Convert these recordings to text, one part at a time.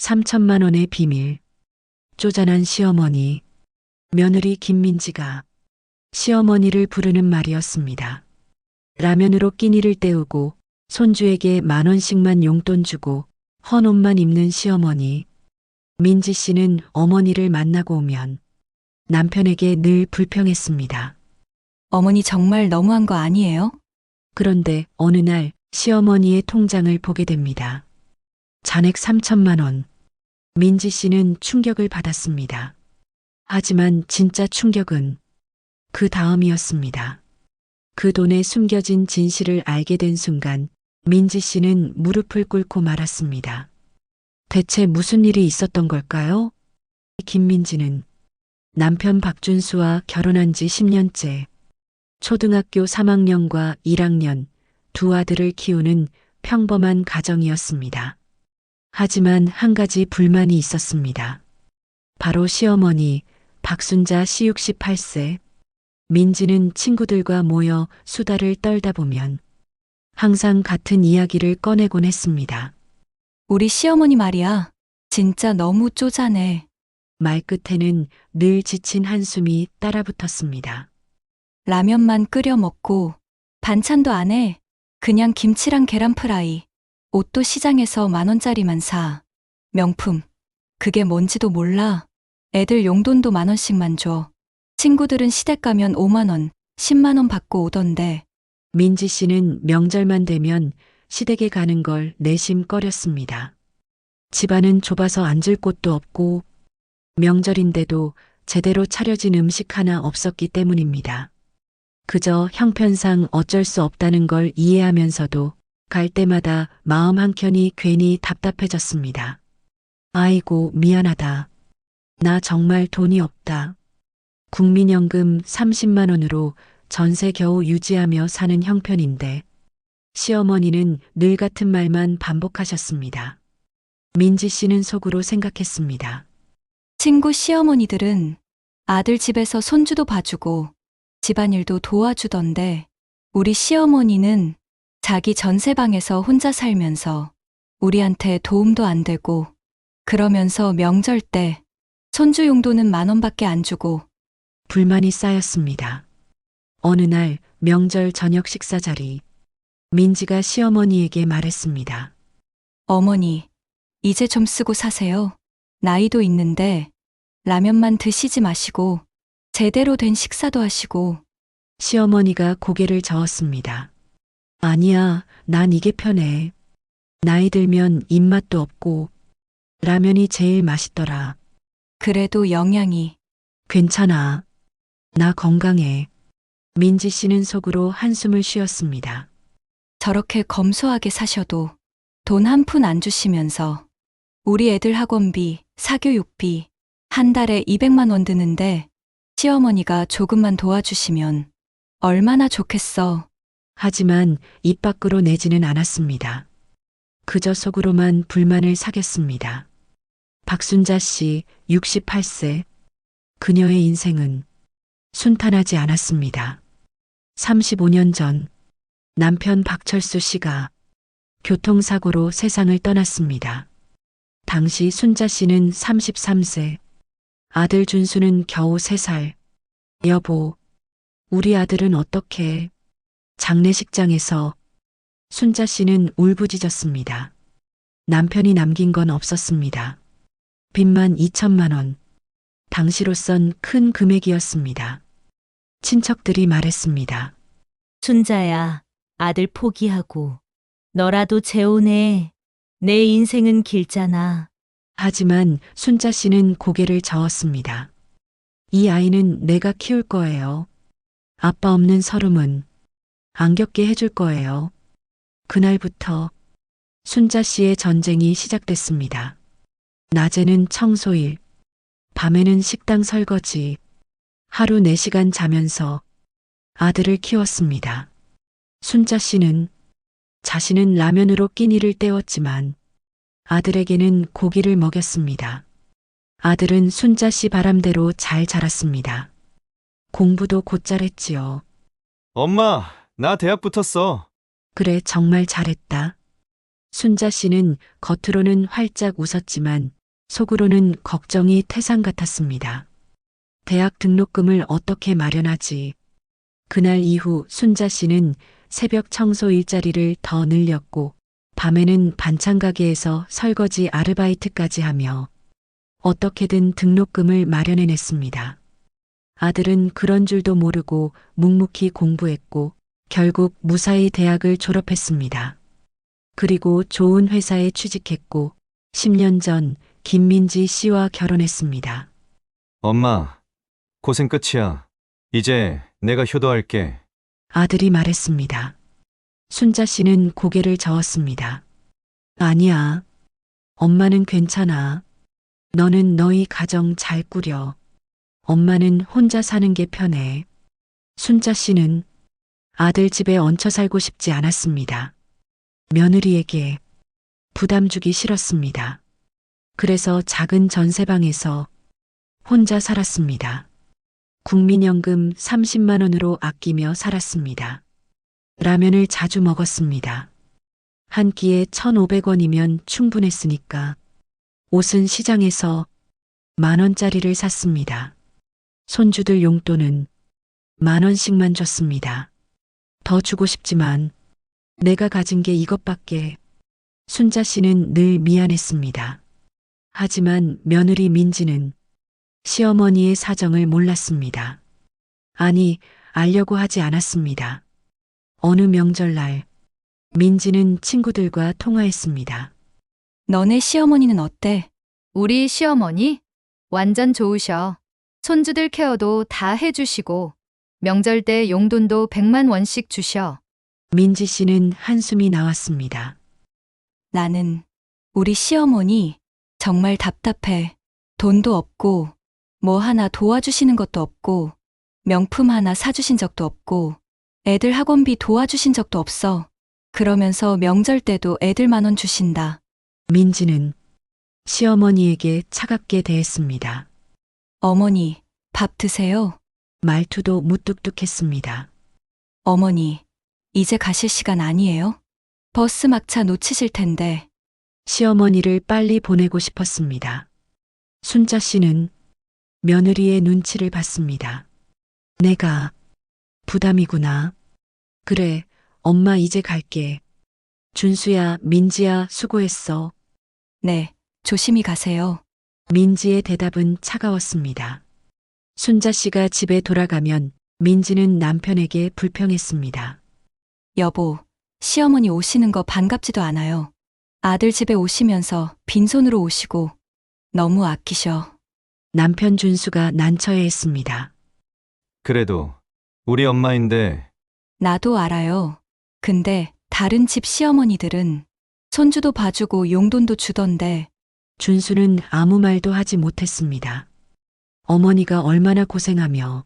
3천만 원의 비밀. 쪼잔한 시어머니. 며느리 김민지가 시어머니를 부르는 말이었습니다. 라면으로 끼니를 때우고 손주에게 10,000원씩만 용돈 주고 헌 옷만 입는 시어머니. 민지 씨는 어머니를 만나고 오면 남편에게 늘 불평했습니다. 어머니 정말 너무한 거 아니에요? 그런데 어느 날 시어머니의 통장을 보게 됩니다. 잔액 3천만 원. 민지 씨는 충격을 받았습니다. 하지만 진짜 충격은 그 다음이었습니다. 그 돈에 숨겨진 진실을 알게 된 순간 민지 씨는 무릎을 꿇고 말았습니다. 대체 무슨 일이 있었던 걸까요? 김민지는 남편 박준수와 결혼한 지 10년째, 초등학교 3학년과 1학년 두 아들을 키우는 평범한 가정이었습니다. 하지만 한 가지 불만이 있었습니다. 바로 시어머니 박순자 씨 68세. 민지는 친구들과 모여 수다를 떨다 보면 항상 같은 이야기를 꺼내곤 했습니다. 우리 시어머니 말이야. 진짜 너무 쪼잔해. 말끝에는 늘 지친 한숨이 따라붙었습니다. 라면만 끓여 먹고 반찬도 안 해. 그냥 김치랑 계란 프라이. 옷도 시장에서 10,000원짜리만 사. 명품. 그게 뭔지도 몰라. 애들 용돈도 10,000원씩만 줘. 친구들은 시댁 가면 5만 원, 10만 원 받고 오던데. 민지 씨는 명절만 되면 시댁에 가는 걸 내심 꺼렸습니다. 집안은 좁아서 앉을 곳도 없고 명절인데도 제대로 차려진 음식 하나 없었기 때문입니다. 그저 형편상 어쩔 수 없다는 걸 이해하면서도 갈 때마다 마음 한켠이 괜히 답답해졌습니다. 아이고, 미안하다. 나 정말 돈이 없다. 국민연금 30만 원으로 전세 겨우 유지하며 사는 형편인데 시어머니는 늘 같은 말만 반복하셨습니다. 민지 씨는 속으로 생각했습니다. 친구 시어머니들은 아들 집에서 손주도 봐주고 집안일도 도와주던데 우리 시어머니는 자기 전세방에서 혼자 살면서 우리한테 도움도 안 되고 그러면서 명절 때 손주 용돈은 10,000원밖에 안 주고. 불만이 쌓였습니다. 어느 날 명절 저녁 식사 자리, 민지가 시어머니에게 말했습니다. 어머니, 이제 좀 쓰고 사세요. 나이도 있는데 라면만 드시지 마시고 제대로 된 식사도 하시고. 시어머니가 고개를 저었습니다. 아니야, 난 이게 편해. 나이 들면 입맛도 없고 라면이 제일 맛있더라. 그래도 영양이. 괜찮아. 나 건강해. 민지 씨는 속으로 한숨을 쉬었습니다. 저렇게 검소하게 사셔도 돈 한 푼 안 주시면서 우리 애들 학원비, 사교육비 한 달에 200만 원 드는데 시어머니가 조금만 도와주시면 얼마나 좋겠어. 하지만 입 밖으로 내지는 않았습니다. 그저 속으로만 불만을 사겼습니다. 박순자 씨 68세. 그녀의 인생은 순탄하지 않았습니다. 35년 전 남편 박철수 씨가 교통사고로 세상을 떠났습니다. 당시 순자 씨는 33세, 아들 준수는 겨우 3살. 여보, 우리 아들은 어떻게? 장례식장에서 순자 씨는 울부짖었습니다. 남편이 남긴 건 없었습니다. 빚만 2천만 원. 당시로선 큰 금액이었습니다. 친척들이 말했습니다. 순자야, 아들 포기하고 너라도 재혼해. 내 인생은 길잖아. 하지만 순자 씨는 고개를 저었습니다. 이 아이는 내가 키울 거예요. 아빠 없는 서름은 안 겪게 해줄 거예요. 그날부터 순자 씨의 전쟁이 시작됐습니다. 낮에는 청소일, 밤에는 식당 설거지, 하루 4시간 자면서 아들을 키웠습니다. 순자 씨는 자신은 라면으로 끼니를 때웠지만 아들에게는 고기를 먹였습니다. 아들은 순자 씨 바람대로 잘 자랐습니다. 공부도 곧잘 했지요. 엄마, 나 대학 붙었어. 그래, 정말 잘했다. 순자 씨는 겉으로는 활짝 웃었지만 속으로는 걱정이 태산 같았습니다. 대학 등록금을 어떻게 마련하지? 그날 이후 순자 씨는 새벽 청소 일자리를 더 늘렸고 밤에는 반찬 가게에서 설거지 아르바이트까지 하며 어떻게든 등록금을 마련해냈습니다. 아들은 그런 줄도 모르고 묵묵히 공부했고 결국 무사히 대학을 졸업했습니다. 그리고 좋은 회사에 취직했고 10년 전 김민지 씨와 결혼했습니다. 엄마, 고생 끝이야. 이제 내가 효도할게. 아들이 말했습니다. 순자 씨는 고개를 저었습니다. 아니야. 엄마는 괜찮아. 너는 너희 가정 잘 꾸려. 엄마는 혼자 사는 게 편해. 순자 씨는 아들 집에 얹혀 살고 싶지 않았습니다. 며느리에게 부담 주기 싫었습니다. 그래서 작은 전세방에서 혼자 살았습니다. 국민연금 30만 원으로 아끼며 살았습니다. 라면을 자주 먹었습니다. 한 끼에 1,500원이면 충분했으니까 옷은 시장에서 10,000원짜리를 샀습니다. 손주들 용돈은 10,000원씩만 줬습니다. 더 주고 싶지만 내가 가진 게 이것밖에. 순자 씨는 늘 미안했습니다. 하지만 며느리 민지는 시어머니의 사정을 몰랐습니다. 아니, 알려고 하지 않았습니다. 어느 명절날 민지는 친구들과 통화했습니다. 너네 시어머니는 어때? 우리 시어머니? 완전 좋으셔. 손주들 케어도 다 해주시고, 명절 때 용돈도 100만 원씩 주셔. 민지 씨는 한숨이 나왔습니다. 나는 우리 시어머니 정말 답답해. 돈도 없고, 뭐 하나 도와주시는 것도 없고, 명품 하나 사주신 적도 없고, 애들 학원비 도와주신 적도 없어. 그러면서 명절 때도 애들 10,000원 주신다. 민지는 시어머니에게 차갑게 대했습니다. 어머니, 밥 드세요. 말투도 무뚝뚝했습니다. 어머니, 이제 가실 시간 아니에요? 버스 막차 놓치실 텐데. 시어머니를 빨리 보내고 싶었습니다. 순자 씨는 며느리의 눈치를 봤습니다. 내가 부담이구나. 그래, 엄마 이제 갈게. 준수야, 민지야, 수고했어. 네, 조심히 가세요. 민지의 대답은 차가웠습니다. 순자 씨가 집에 돌아가면 민지는 남편에게 불평했습니다. 여보, 시어머니 오시는 거 반갑지도 않아요. 아들 집에 오시면서 빈손으로 오시고 너무 아끼셔. 남편 준수가 난처해했습니다. 그래도 우리 엄마인데 나도 알아요. 근데 다른 집 시어머니들은 손주도 봐주고 용돈도 주던데. 준수는 아무 말도 하지 못했습니다. 어머니가 얼마나 고생하며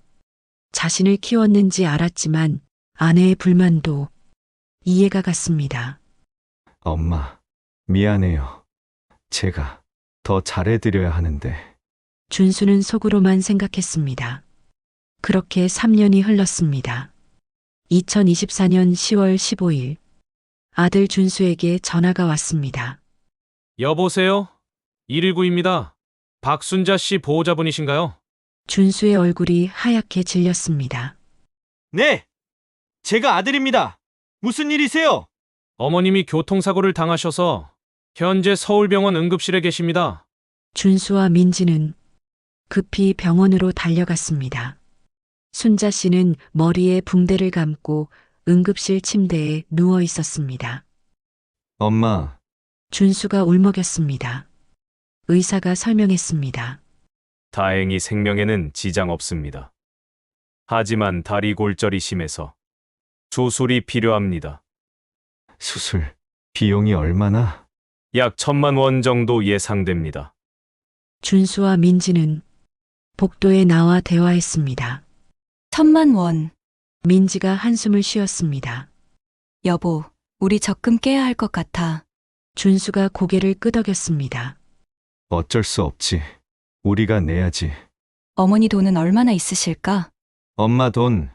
자신을 키웠는지 알았지만 아내의 불만도 이해가 갔습니다. 엄마, 미안해요. 제가 더 잘해드려야 하는데. 준수는 속으로만 생각했습니다. 그렇게 3년이 흘렀습니다. 2024년 10월 15일 아들 준수에게 전화가 왔습니다. 여보세요? 119입니다. 박순자 씨 보호자분이신가요? 준수의 얼굴이 하얗게 질렸습니다. 네! 제가 아들입니다. 무슨 일이세요? 어머님이 교통사고를 당하셔서 현재 서울병원 응급실에 계십니다. 준수와 민지는 급히 병원으로 달려갔습니다. 순자 씨는 머리에 붕대를 감고 응급실 침대에 누워 있었습니다. 엄마, 준수가 울먹였습니다. 의사가 설명했습니다. 다행히 생명에는 지장 없습니다. 하지만 다리 골절이 심해서 수술이 필요합니다. 수술 비용이 얼마나? 약 1,000만 원 정도 예상됩니다. 준수와 민지는 복도에 나와 대화했습니다. 1,000만 원. 민지가 한숨을 쉬었습니다. 여보, 우리 적금 깨야 할 것 같아. 준수가 고개를 끄덕였습니다. 어쩔 수 없지. 우리가 내야지. 어머니 돈은 얼마나 있으실까? 엄마 돈,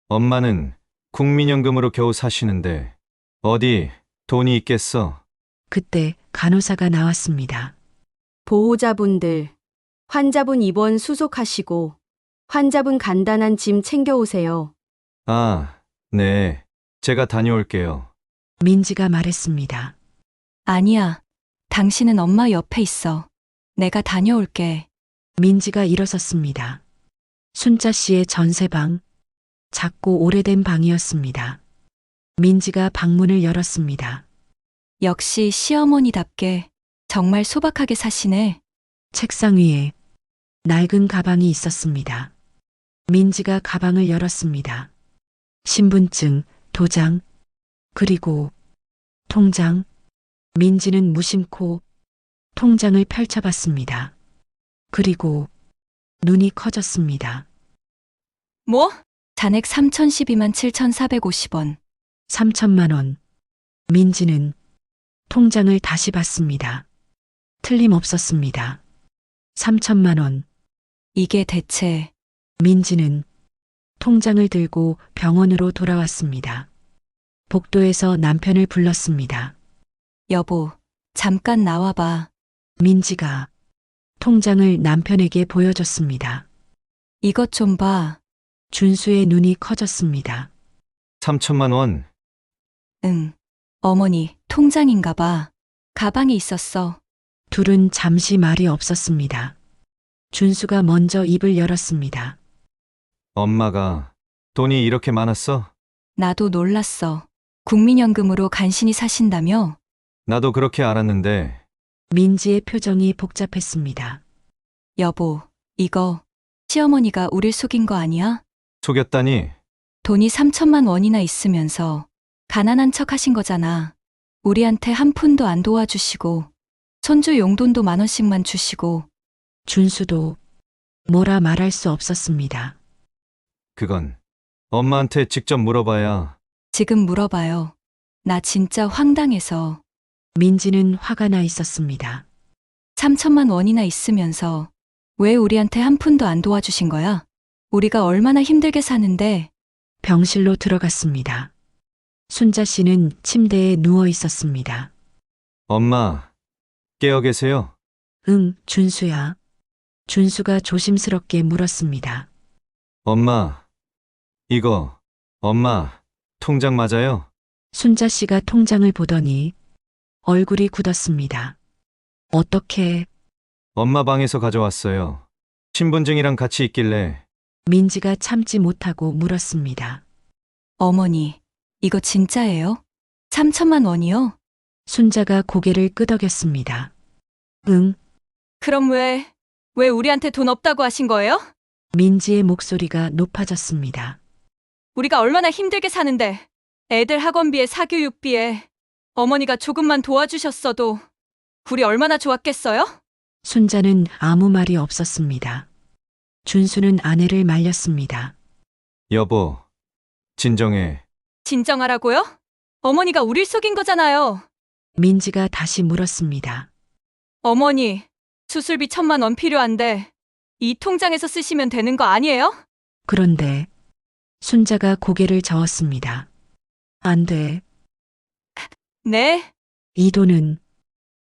엄마는 국민연금으로 겨우 사시는데 어디 돈이 있겠어? 그때 간호사가 나왔습니다. 보호자분들, 환자분 입원 수속하시고 환자분 간단한 짐 챙겨오세요. 아, 네. 제가 다녀올게요. 민지가 말했습니다. 아니야. 당신은 엄마 옆에 있어. 내가 다녀올게. 민지가 일어섰습니다. 순자 씨의 전세방, 작고 오래된 방이었습니다. 민지가 방문을 열었습니다. 역시 시어머니답게 정말 소박하게 사시네. 책상 위에 낡은 가방이 있었습니다. 민지가 가방을 열었습니다. 신분증, 도장, 그리고 통장. 민지는 무심코 통장을 펼쳐봤습니다. 그리고 눈이 커졌습니다. 뭐? 잔액 3,012만 7,450원. 3천만 원. 민지는 통장을 다시 봤습니다. 틀림없었습니다. 3천만 원. 이게 대체 민지는 통장을 들고 병원으로 돌아왔습니다. 복도에서 남편을 불렀습니다. 여보, 잠깐 나와봐. 민지가 통장을 남편에게 보여줬습니다. 이것 좀 봐. 준수의 눈이 커졌습니다. 3천만 원. 응. 어머니, 통장인가 봐. 가방에 있었어. 둘은 잠시 말이 없었습니다. 준수가 먼저 입을 열었습니다. 엄마가 돈이 이렇게 많았어? 나도 놀랐어. 국민연금으로 간신히 사신다며? 나도 그렇게 알았는데. 민지의 표정이 복잡했습니다. 여보, 이거 시어머니가 우릴 속인 거 아니야? 속였다니? 돈이 3천만 원이나 있으면서 가난한 척 하신 거잖아. 우리한테 한 푼도 안 도와주시고 손주 용돈도 10,000원씩만 주시고. 준수도 뭐라 말할 수 없었습니다. 그건 엄마한테 직접 물어봐야. 지금 물어봐요. 나 진짜 황당해서. 민지는 화가 나 있었습니다. 3천만 원이나 있으면서 왜 우리한테 한 푼도 안 도와주신 거야? 우리가 얼마나 힘들게 사는데. 병실로 들어갔습니다. 순자 씨는 침대에 누워 있었습니다. 엄마, 깨어 계세요? 응, 준수야. 준수가 조심스럽게 물었습니다. 엄마, 이거, 엄마, 통장 맞아요? 순자 씨가 통장을 보더니 얼굴이 굳었습니다. 어떻게? 엄마 방에서 가져왔어요. 신분증이랑 같이 있길래. 민지가 참지 못하고 물었습니다. 어머니, 이거 진짜예요? 3천만 원이요? 순자가 고개를 끄덕였습니다. 응, 그럼 왜 우리한테 돈 없다고 하신 거예요? 민지의 목소리가 높아졌습니다. 우리가 얼마나 힘들게 사는데 애들 학원비에 사교육비에 어머니가 조금만 도와주셨어도 우리 얼마나 좋았겠어요? 순자는 아무 말이 없었습니다. 준수는 아내를 말렸습니다. 여보, 진정해. 진정하라고요? 어머니가 우릴 속인 거잖아요. 민지가 다시 물었습니다. 어머니, 수술비 1,000만 원 필요한데 이 통장에서 쓰시면 되는 거 아니에요? 그런데 순자가 고개를 저었습니다. 안 돼. 네? 이 돈은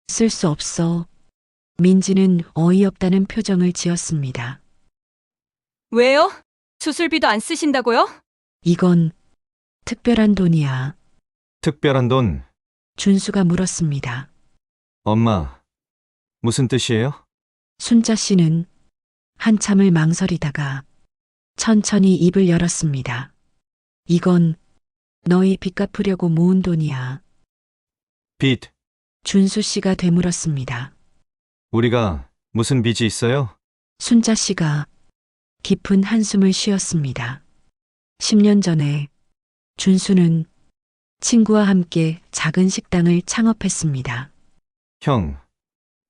쓸 수 없어. 민지는 어이없다는 표정을 지었습니다. 왜요? 수술비도 안 쓰신다고요? 이건 특별한 돈이야. 특별한 돈. 준수가 물었습니다. 엄마, 무슨 뜻이에요? 순자 씨는 한참을 망설이다가 천천히 입을 열었습니다. 이건 너희 빚 갚으려고 모은 돈이야. 빚. 준수 씨가 되물었습니다. 우리가 무슨 빚이 있어요? 순자 씨가 깊은 한숨을 쉬었습니다. 10년 전에 준수는 친구와 함께 작은 식당을 창업했습니다. 형,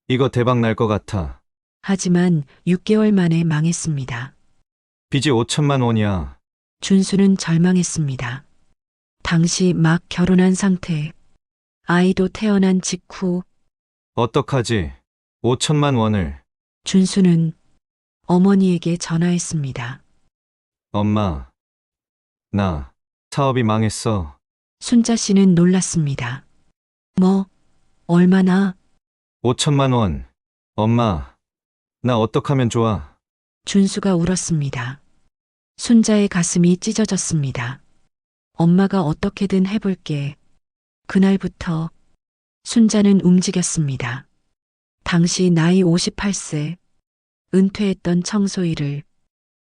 이거 대박 날 것 같아. 하지만 6개월 만에 망했습니다. 빚이 5천만 원이야. 준수는 절망했습니다. 당시 막 결혼한 상태, 아이도 태어난 직후 어떡하지? 5천만 원을. 준수는 어머니에게 전화했습니다. 엄마, 나 사업이 망했어. 순자 씨는 놀랐습니다. 뭐, 얼마나? 5천만 원. 엄마, 나 어떡하면 좋아? 준수가 울었습니다. 순자의 가슴이 찢어졌습니다. 엄마가 어떻게든 해볼게. 그날부터 순자는 움직였습니다. 당시 나이 58세, 은퇴했던 청소일을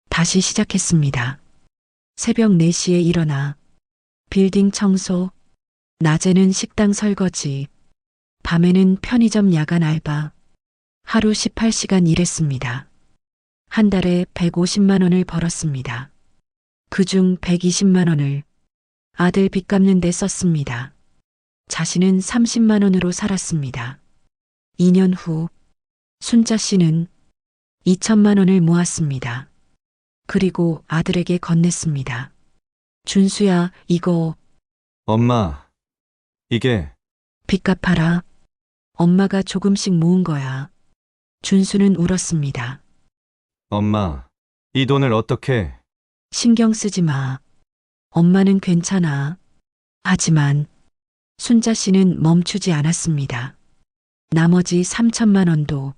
다시 시작했습니다. 새벽 4시에 일어나 빌딩 청소, 낮에는 식당 설거지, 밤에는 편의점 야간 알바, 하루 18시간 일했습니다. 한 달에 150만 원을 벌었습니다. 그중 120만 원을 아들 빚 갚는 데 썼습니다. 자신은 30만 원으로 살았습니다. 2년 후 순자 씨는 2천만 원을 모았습니다. 그리고 아들에게 건넸습니다. 준수야, 이거 엄마, 이게 빚 갚아라. 엄마가 조금씩 모은 거야. 준수는 울었습니다. 엄마, 이 돈을 어떻게? 신경 쓰지 마. 엄마는 괜찮아. 하지만 순자 씨는 멈추지 않았습니다. 나머지 3천만 원도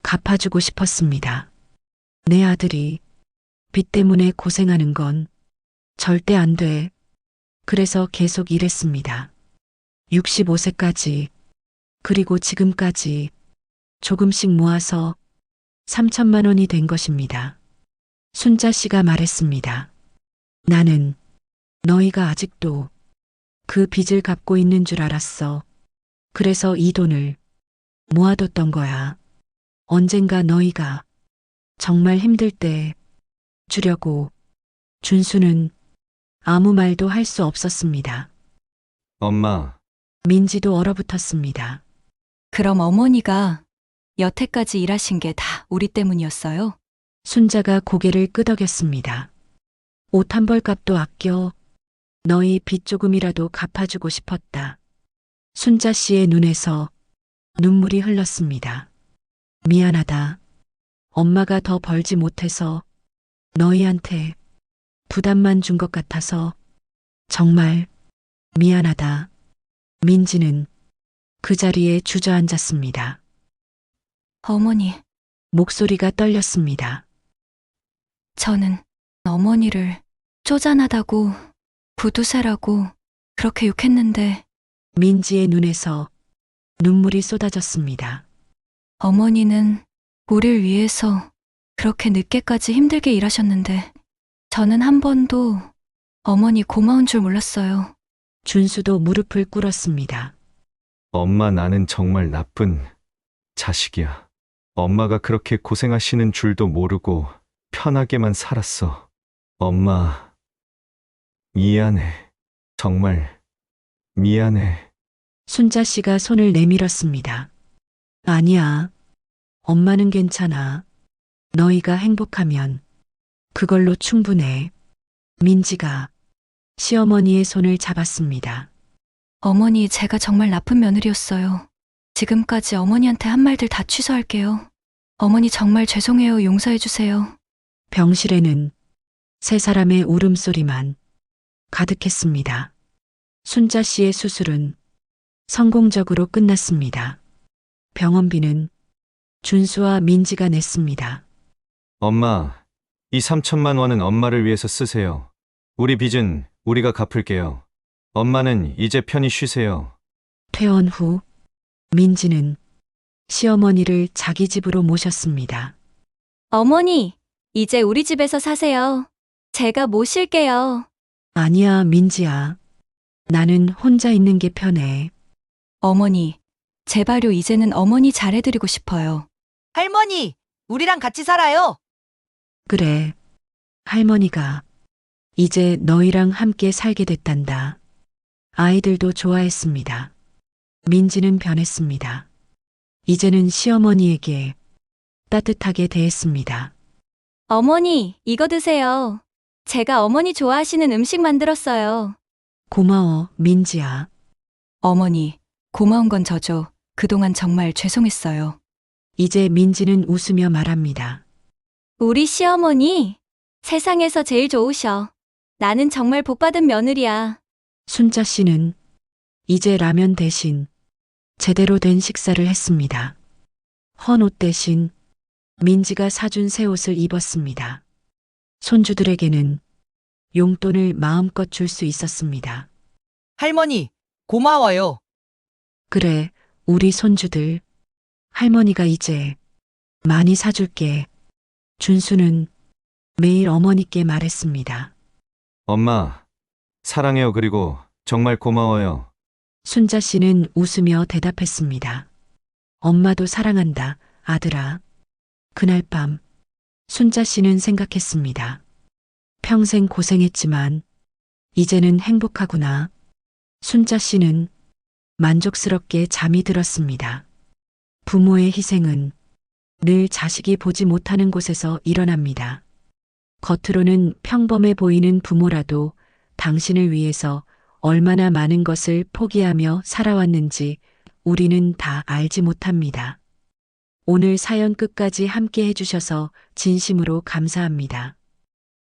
갚아주고 싶었습니다. 내 아들이 빚 때문에 고생하는 건 절대 안 돼. 그래서 계속 일했습니다. 65세까지, 그리고 지금까지 조금씩 모아서 3천만 원이 된 것입니다. 순자 씨가 말했습니다. 나는 너희가 아직도 그 빚을 갚고 있는 줄 알았어. 그래서 이 돈을 모아뒀던 거야. 언젠가 너희가 정말 힘들 때 주려고. 준수는 아무 말도 할 수 없었습니다. 엄마, 민지도 얼어붙었습니다. 그럼 어머니가 여태까지 일하신 게 다 우리 때문이었어요? 순자가 고개를 끄덕였습니다. 옷 한 벌 값도 아껴 너희 빚 조금이라도 갚아주고 싶었다. 순자 씨의 눈에서 눈물이 흘렀습니다. 미안하다. 엄마가 더 벌지 못해서 너희한테 부담만 준 것 같아서 정말 미안하다. 민지는 그 자리에 주저앉았습니다. 어머니, 목소리가 떨렸습니다. 저는 어머니를 쪼잔하다고, 부두새라고 그렇게 욕했는데 민지의 눈에서 눈물이 쏟아졌습니다. 어머니는 우릴 위해서 그렇게 늦게까지 힘들게 일하셨는데 저는 한 번도 어머니 고마운 줄 몰랐어요. 준수도 무릎을 꿇었습니다. 엄마, 나는 정말 나쁜 자식이야. 엄마가 그렇게 고생하시는 줄도 모르고 편하게만 살았어. 엄마, 미안해. 정말 미안해. 순자 씨가 손을 내밀었습니다. 아니야. 엄마는 괜찮아. 너희가 행복하면 그걸로 충분해. 민지가 시어머니의 손을 잡았습니다. 어머니, 제가 정말 나쁜 며느리였어요. 지금까지 어머니한테 한 말들 다 취소할게요. 어머니 정말 죄송해요. 용서해주세요. 병실에는 세 사람의 울음소리만 가득했습니다. 순자 씨의 수술은 성공적으로 끝났습니다. 병원비는 준수와 민지가 냈습니다. 엄마, 이 3천만 원은 엄마를 위해서 쓰세요. 우리 빚은 우리가 갚을게요. 엄마는 이제 편히 쉬세요. 퇴원 후 민지는 시어머니를 자기 집으로 모셨습니다. 어머니, 이제 우리 집에서 사세요. 제가 모실게요. 아니야, 민지야. 나는 혼자 있는 게 편해. 어머니, 제발요. 이제는 어머니 잘해드리고 싶어요. 할머니, 우리랑 같이 살아요. 그래. 할머니가 이제 너희랑 함께 살게 됐단다. 아이들도 좋아했습니다. 민지는 변했습니다. 이제는 시어머니에게 따뜻하게 대했습니다. 어머니, 이거 드세요. 제가 어머니 좋아하시는 음식 만들었어요. 고마워, 민지야. 어머니, 고마운 건 저죠. 그동안 정말 죄송했어요. 이제 민지는 웃으며 말합니다. 우리 시어머니, 세상에서 제일 좋으셔. 나는 정말 복받은 며느리야. 순자 씨는 이제 라면 대신 제대로 된 식사를 했습니다. 헌 옷 대신 민지가 사준 새 옷을 입었습니다. 손주들에게는 용돈을 마음껏 줄 수 있었습니다. 할머니, 고마워요. 그래, 우리 손주들. 할머니가 이제 많이 사줄게. 준수는 매일 어머니께 말했습니다. 엄마, 사랑해요. 그리고 정말 고마워요. 순자 씨는 웃으며 대답했습니다. 엄마도 사랑한다, 아들아. 그날 밤, 순자 씨는 생각했습니다. 평생 고생했지만, 이제는 행복하구나. 순자 씨는 만족스럽게 잠이 들었습니다. 부모의 희생은 늘 자식이 보지 못하는 곳에서 일어납니다. 겉으로는 평범해 보이는 부모라도 당신을 위해서 얼마나 많은 것을 포기하며 살아왔는지 우리는 다 알지 못합니다. 오늘 사연 끝까지 함께 해주셔서 진심으로 감사합니다.